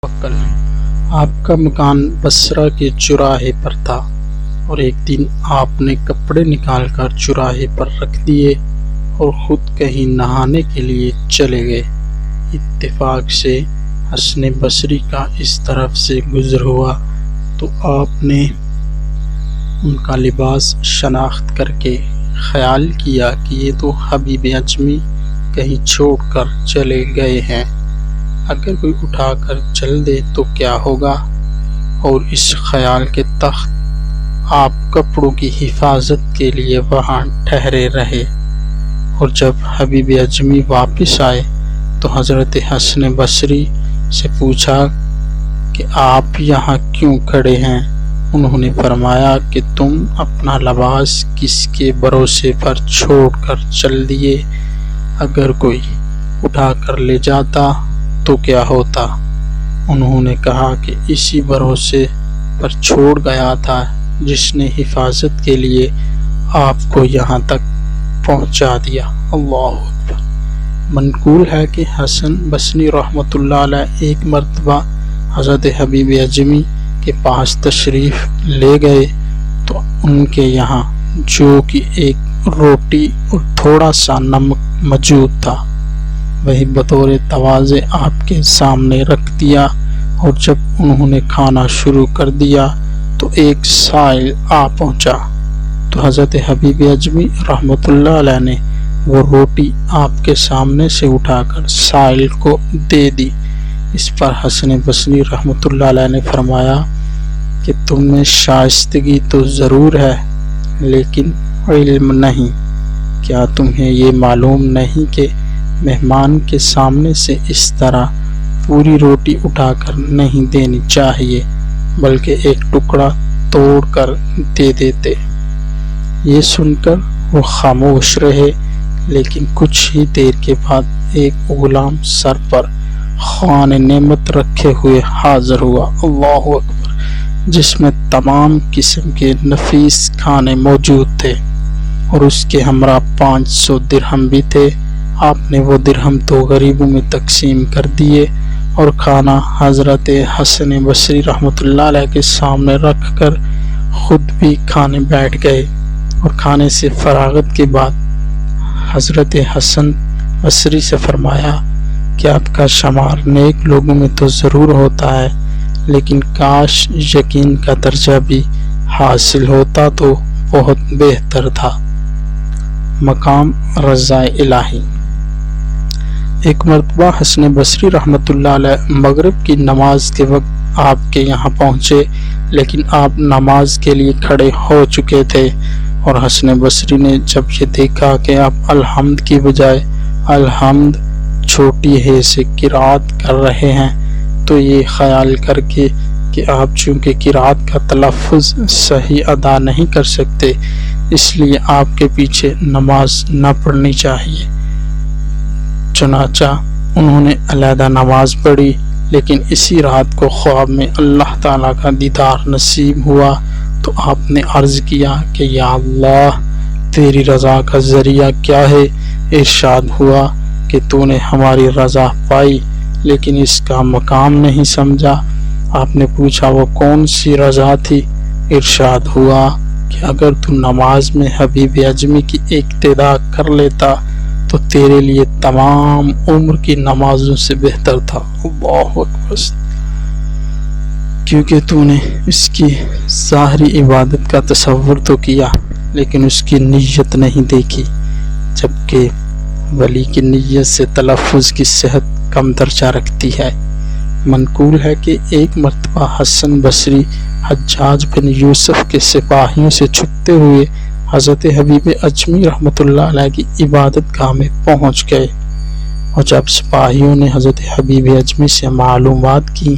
وکل آپ کا مکان بصرہ کے چوراہے پر تھا اور ایک دن آپ نے کپڑے نکال کر چوراہے پر رکھ دیے اور خود کہیں نہانے کے لیے چلے گئے۔ اتفاق سے حسن بصری کا اس طرف سے گزر ہوا تو آپ نے ان کا لباس شناخت کر کے خیال کیا کہ یہ تو حبیب اعظمی کہیں چھوڑ کر چلے گئے ہیں، اگر کوئی اٹھا کر چل دے تو کیا ہوگا؟ اور اس خیال کے تحت آپ کپڑوں کی حفاظت کے لیے وہاں ٹھہرے رہے، اور جب حبیب اعظمی واپس آئے تو حضرت حسن بصری سے پوچھا کہ آپ یہاں کیوں کھڑے ہیں؟ انہوں نے فرمایا کہ تم اپنا لباس کس کے بھروسے پر چھوڑ کر چل دیے، اگر کوئی اٹھا کر لے جاتا تو کیا ہوتا؟ انہوں نے کہا کہ اسی بھروسے پر چھوڑ گیا تھا جس نے حفاظت کے لیے آپ کو یہاں تک پہنچا دیا۔ اللہ اکبر۔ منقول ہے کہ حسن بصری رحمۃ اللہ علیہ ایک مرتبہ حضرت حبیب اعظمی کے پاس تشریف لے گئے تو ان کے یہاں جو کہ ایک روٹی اور تھوڑا سا نمک موجود تھا، وہی بطور تواضع آپ کے سامنے رکھ دیا، اور جب انہوں نے کھانا شروع کر دیا تو ایک سائل آ پہنچا تو حضرت حبیب اعظمی رحمۃ اللہ علیہ نے وہ روٹی آپ کے سامنے سے اٹھا کر سائل کو دے دی۔ اس پر حسن بصری رحمۃ اللہ علیہ نے فرمایا کہ تم میں شائستگی تو ضرور ہے لیکن علم نہیں۔ کیا تمہیں یہ معلوم نہیں کہ مہمان کے سامنے سے اس طرح پوری روٹی اٹھا کر نہیں دینی چاہیے بلکہ ایک ٹکڑا توڑ کر دے دیتے؟ یہ سن کر وہ خاموش رہے، لیکن کچھ ہی دیر کے بعد ایک غلام سر پر خوان نعمت رکھے ہوئے حاضر ہوا، اللہ اکبر، جس میں تمام قسم کے نفیس کھانے موجود تھے اور اس کے ہمراہ 500 درہم بھی تھے۔ آپ نے وہ درہم تو غریبوں میں تقسیم کر دیے اور کھانا حضرت حسن بصری رحمۃ اللہ علیہ کے سامنے رکھ کر خود بھی کھانے بیٹھ گئے، اور کھانے سے فراغت کے بعد حضرت حسن بصری سے فرمایا کہ آپ کا شمار نیک لوگوں میں تو ضرور ہوتا ہے، لیکن کاش یقین کا درجہ بھی حاصل ہوتا تو بہت بہتر تھا۔ مقام رضا الہی۔ ایک مرتبہ حسن بصری رحمۃ اللہ علیہ مغرب کی نماز کے وقت آپ کے یہاں پہنچے، لیکن آپ نماز کے لیے کھڑے ہو چکے تھے، اور حسن بصری نے جب یہ دیکھا کہ آپ الحمد کی بجائے الحمد چھوٹی ہے سے قرات کر رہے ہیں تو یہ خیال کر کے کہ آپ چونکہ قرات کا تلفظ صحیح ادا نہیں کر سکتے اس لیے آپ کے پیچھے نماز نہ پڑھنی چاہیے، چنانچہ انہوں نے علیحدہ نماز پڑھی، لیکن اسی رات کو خواب میں اللہ تعالیٰ کا دیدار نصیب ہوا تو آپ نے عرض کیا کہ یا اللہ، تیری رضا کا ذریعہ کیا ہے؟ ارشاد ہوا کہ تو نے ہماری رضا پائی لیکن اس کا مقام نہیں سمجھا۔ آپ نے پوچھا وہ کون سی رضا تھی؟ ارشاد ہوا کہ اگر تو نماز میں حبیب اعظمی کی اقتداء کر لیتا تو تیرے لیے تمام عمر کی نمازوں سے بہتر تھا، اللہ اکبر، کیونکہ تو نے اس کی ظاہری عبادت کا تصور تو کیا لیکن اس کی نیت نہیں دیکھی، جبکہ ولی کی نیت سے تلفظ کی صحت کم درجہ رکھتی ہے۔ منقول ہے کہ ایک مرتبہ حسن بصری حجاج بن یوسف کے سپاہیوں سے چھپتے ہوئے حضرت حبیب اعظمی رحمۃ اللہ علیہ کی عبادت گاہ میں پہنچ گئے، اور جب سپاہیوں نے حضرت حبیب اعظمی سے معلومات کی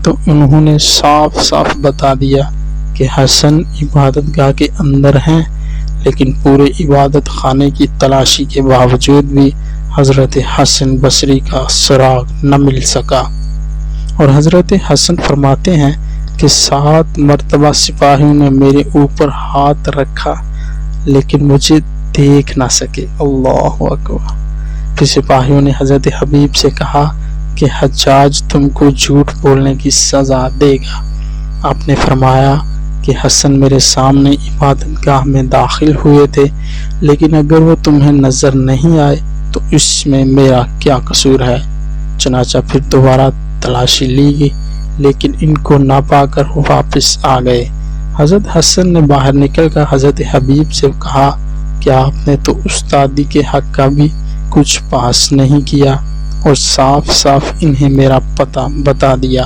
تو انہوں نے صاف صاف بتا دیا کہ حسن عبادت گاہ کے اندر ہیں، لیکن پورے عبادت خانے کی تلاشی کے باوجود بھی حضرت حسن بصری کا سراغ نہ مل سکا۔ اور حضرت حسن فرماتے ہیں کہ 7 مرتبہ سپاہیوں نے میرے اوپر ہاتھ رکھا لیکن مجھے دیکھ نہ سکے، اللہ اکبر۔ پھر سپاہیوں نے حضرت حبیب سے کہا کہ حجاج تم کو جھوٹ بولنے کی سزا دے گا۔ آپ نے فرمایا کہ حسن میرے سامنے عبادت گاہ میں داخل ہوئے تھے، لیکن اگر وہ تمہیں نظر نہیں آئے تو اس میں میرا کیا قصور ہے؟ چنانچہ پھر دوبارہ تلاشی لی گئی، لیکن ان کو نہ پا کر واپس آ گئے۔ حضرت حسن نے باہر نکل کر حضرت حبیب سے کہا کہ آپ نے تو استادی کے حق کا بھی کچھ پاس نہیں کیا اور صاف صاف انہیں میرا پتہ بتا دیا۔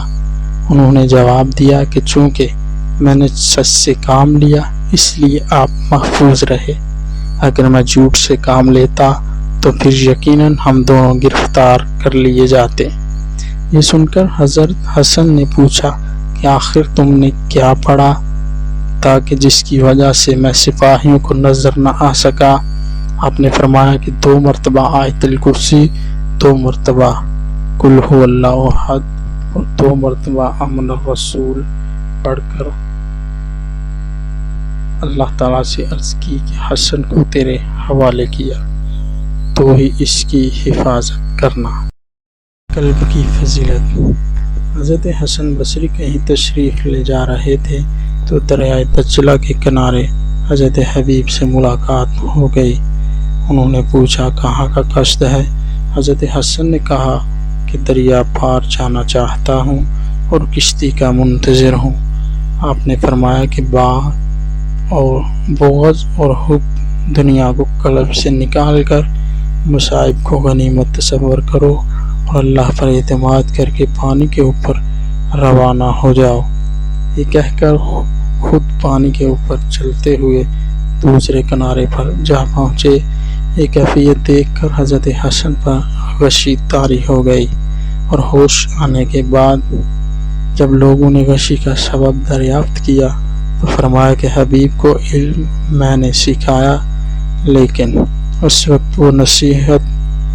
انہوں نے جواب دیا کہ چونکہ میں نے سچ سے کام لیا اس لیے آپ محفوظ رہے، اگر میں جھوٹ سے کام لیتا تو پھر یقیناً ہم دونوں گرفتار کر لیے جاتے۔ یہ سن کر حضرت حسن نے پوچھا کہ آخر تم نے کیا پڑھا تاکہ جس کی وجہ سے میں سپاہیوں کو نظر نہ آ سکا؟ آپ نے فرمایا کہ 2 مرتبہ آیت الکرسی، 2 مرتبہ قل هو اللہ احد اور 2 مرتبہ آمن الرسول پڑھ کر اللہ تعالیٰ سے عرض کی کہ حسن کو تیرے حوالے کیا، تو ہی اس کی حفاظت کرنا۔ قلب کی فضیلت۔ حضرت حسن بصری کہیں تشریف لے جا رہے تھے تو دریائے دجلہ کے کنارے حضرت حبیب سے ملاقات ہو گئی۔ انہوں نے پوچھا کہاں کا قصد ہے؟ حضرت حسن نے کہا کہ دریا پار جانا چاہتا ہوں اور کشتی کا منتظر ہوں۔ آپ نے فرمایا کہ باغ اور بغض اور حب دنیا کو قلب سے نکال کر مصائب کو غنیمت تصور کرو اور اللہ پر اعتماد کر کے پانی کے اوپر روانہ ہو جاؤ۔ یہ کہہ کر خود پانی کے اوپر چلتے ہوئے دوسرے کنارے پر جا پہنچے۔ یہ کیفیت دیکھ کر حضرت حسن پر غشی طاری ہو گئی اور ہوش آنے کے بعد جب لوگوں نے غشی کا سبب دریافت کیا تو فرمایا کہ حبیب کو علم میں نے سکھایا، لیکن اس وقت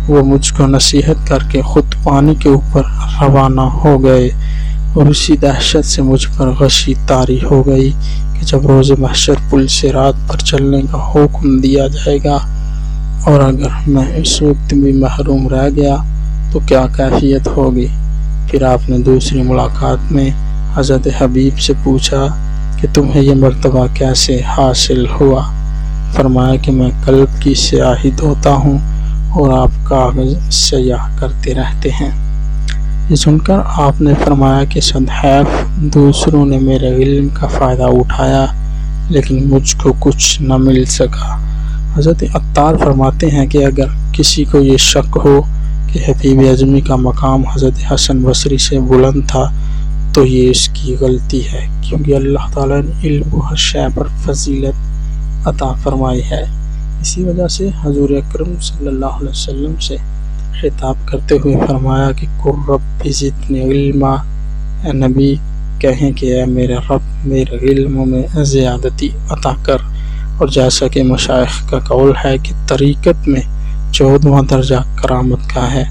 وہ مجھ کو نصیحت کر کے خود پانی کے اوپر روانہ ہو گئے، اور اسی دہشت سے مجھ پر غشی طاری ہو گئی کہ جب روز محشر پل صراط پر چلنے کا حکم دیا جائے گا اور اگر میں اس وقت بھی محروم رہ گیا تو کیا کیفیت ہوگی۔ پھر آپ نے دوسری ملاقات میں حضرت حبیب سے پوچھا کہ تمہیں یہ مرتبہ کیسے حاصل ہوا؟ فرمایا کہ میں قلب کی سیاہی دھوتا ہوں اور آپ کاغذ سیاہ کرتے رہتے ہیں۔ یہ سن کر آپ نے فرمایا کہ صدحیف دوسروں نے میرے علم کا فائدہ اٹھایا لیکن مجھ کو کچھ نہ مل سکا۔ حضرت عطار فرماتے ہیں کہ اگر کسی کو یہ شک ہو کہ حبیب اعظمی کا مقام حضرت حسن بصری سے بلند تھا تو یہ اس کی غلطی ہے، کیونکہ اللہ تعالیٰ نے علم و ہر شے پر فضیلت عطا فرمائی ہے۔ اسی وجہ سے حضور اکرم صلی اللہ علیہ وسلم سے خطاب کرتے ہوئے فرمایا کہ قل رب زدنی علما، اے نبی کہیں کہ اے میرے رب میرے علم میں زیادتی عطا کر۔ اور جیسا کہ مشائخ کا قول ہے کہ طریقت میں 14واں درجہ کرامت کا ہے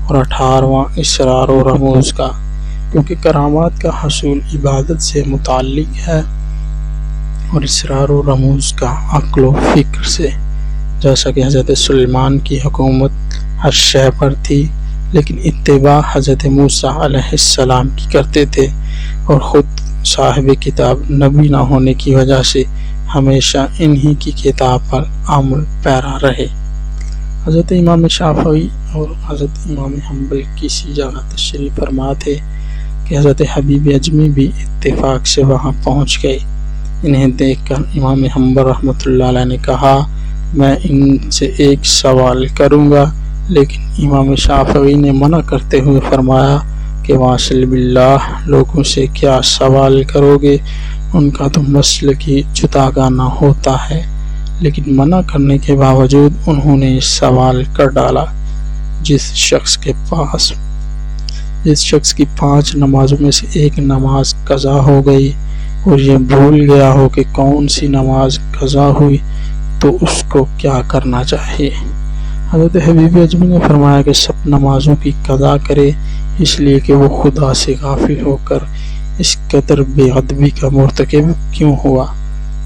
اور 18واں اسرار و رموز کا، کیونکہ کرامات کا حصول عبادت سے متعلق ہے اور اسرار و رموز کا عقل و فکر سے۔ جیسا کہ حضرت سلیمان کی حکومت ہر شے پر تھی لیکن اتباع حضرت موسیٰ علیہ السلام کی کرتے تھے، اور خود صاحب کتاب نبی نہ ہونے کی وجہ سے ہمیشہ انہی کی کتاب پر عمل پیرا رہے۔ حضرت امام شافعی اور حضرت امام حنبل کسی جگہ تشریف فرما تھے کہ حضرت حبیب اعظمی بھی اتفاق سے وہاں پہنچ گئے۔ انہیں دیکھ کر امام حنبل رحمۃ اللہ علیہ نے کہا میں ان سے ایک سوال کروں گا، لیکن امام شافعی نے منع کرتے ہوئے فرمایا کہ واصل باللہ لوگوں سے کیا سوال کرو گے، ان کا تو مسلک ہی جداگانہ ہوتا ہے۔ لیکن منع کرنے کے باوجود انہوں نے سوال کر ڈالا، جس شخص کی 5 نمازوں میں سے ایک نماز قضا ہو گئی اور یہ بھول گیا ہو کہ کون سی نماز قضا ہوئی تو اس کو کیا کرنا چاہیے؟ حضرت حبیب اعظمی نے فرمایا کہ سب نمازوں کی قضا کرے، اس لیے کہ وہ خدا سے غافل ہو کر اس قدر بے ادبی کا مرتکب کیوں ہوا۔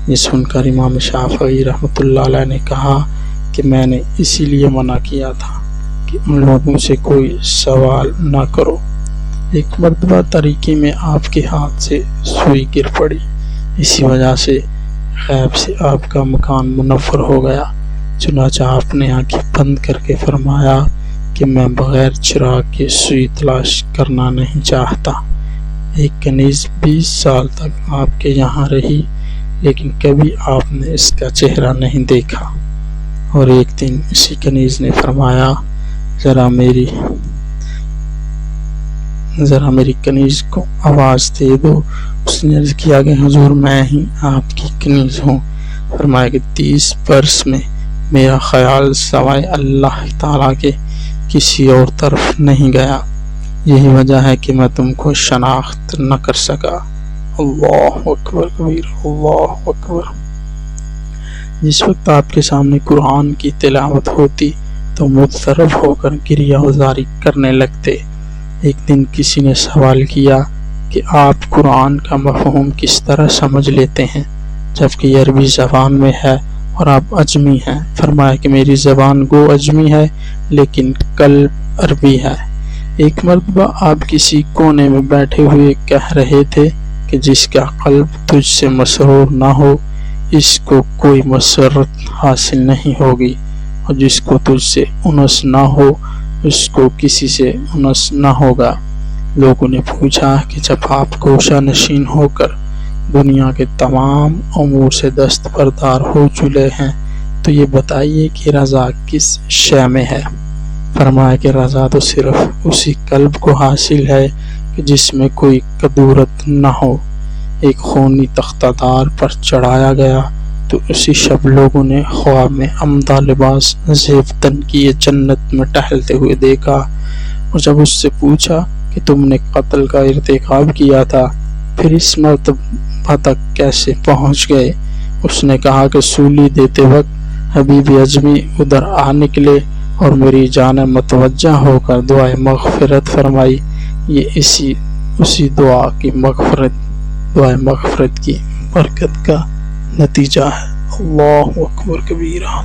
یہ سن کر امام شافعی رحمۃ اللہ علیہ نے کہا کہ میں نے اسی لیے منع کیا تھا کہ ان لوگوں سے کوئی سوال نہ کرو۔ ایک مرتبہ طریقے میں آپ کے ہاتھ سے سوئی گر پڑی، اسی وجہ سے غیب سے آپ کا مکان منور ہو گیا۔ چنانچہ آپ نے آنکھیں بند کر کے فرمایا کہ میں بغیر چراغ کے سوئی تلاش کرنا نہیں چاہتا۔ ایک کنیز 20 سال تک آپ کے یہاں رہی، لیکن کبھی آپ نے اس کا چہرہ نہیں دیکھا، اور ایک دن اسی کنیز نے فرمایا ذرا میری کنیز کو آواز دے دو۔ اس نے عرض کیا کہ حضور میں ہی آپ کی کنیز ہوں۔ فرمایا کہ 30 برس میں میرا خیال سوائے اللہ تعالیٰ کے کسی اور طرف نہیں گیا، یہی وجہ ہے کہ میں تم کو شناخت نہ کر سکا۔ اللہ اکبر کبیر، اللہ اکبر۔ جس وقت آپ کے سامنے قرآن کی تلاوت ہوتی تو مضطرب ہو کر گریہ وزاری کرنے لگتے۔ ایک دن کسی نے سوال کیا کہ آپ قرآن کا مفہوم کس طرح سمجھ لیتے ہیں جبکہ یہ عربی زبان میں ہے اور آپ اجمی ہیں؟ فرمایا کہ میری زبان گو اجمی ہے لیکن قلب عربی ہے۔ ایک مرتبہ آپ کسی کونے میں بیٹھے ہوئے کہہ رہے تھے کہ جس کا قلب تجھ سے مسرور نہ ہو اس کو کوئی مسرت حاصل نہیں ہوگی، اور جس کو تجھ سے انس نہ ہو اس کو کسی سے انس نہ ہوگا۔ لوگوں نے پوچھا کہ جب آپ گوشہ نشین ہو کر دنیا کے تمام امور سے دستبردار ہو چلے ہیں تو یہ بتائیے کہ رضا کس شے میں ہے؟ فرمایا کہ رضا تو صرف اسی قلب کو حاصل ہے کہ جس میں کوئی کدورت نہ ہو۔ ایک خونی تختہ دار پر چڑھایا گیا تو اسی شب لوگوں نے خواب میں عمدہ لباس زیب تن کیے جنت میں ٹہلتے ہوئے دیکھا، اور جب اس سے پوچھا کہ تم نے قتل کا ارتکاب کیا تھا پھر اس مرتبہ تک کیسے پہنچ گئے؟ اس نے کہا کہ سولی دیتے وقت حبیب اجمی ادھر آ نکلے اور میری جانب متوجہ ہو کر دعائے مغفرت فرمائی۔ یہ اسی دعائے مغفرت کی برکت کا نتیجہ ہے۔ اللہ اکبر کبیرہ۔